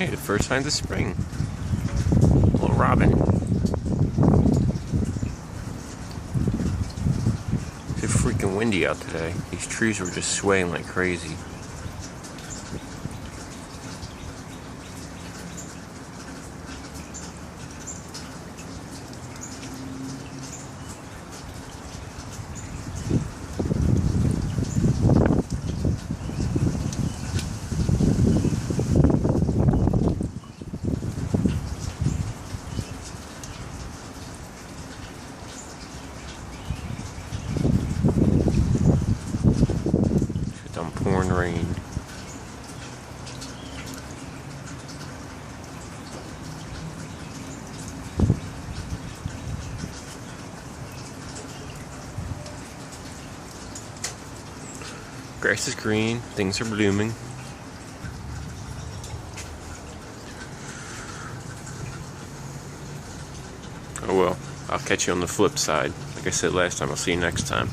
Hey, the first signs of spring. Little robin. It's freaking windy out today. These trees were just swaying like crazy. Pouring rain. Grass is green, things are blooming. Oh well, I'll catch you on the flip side. Like I said last time, I'll see you next time.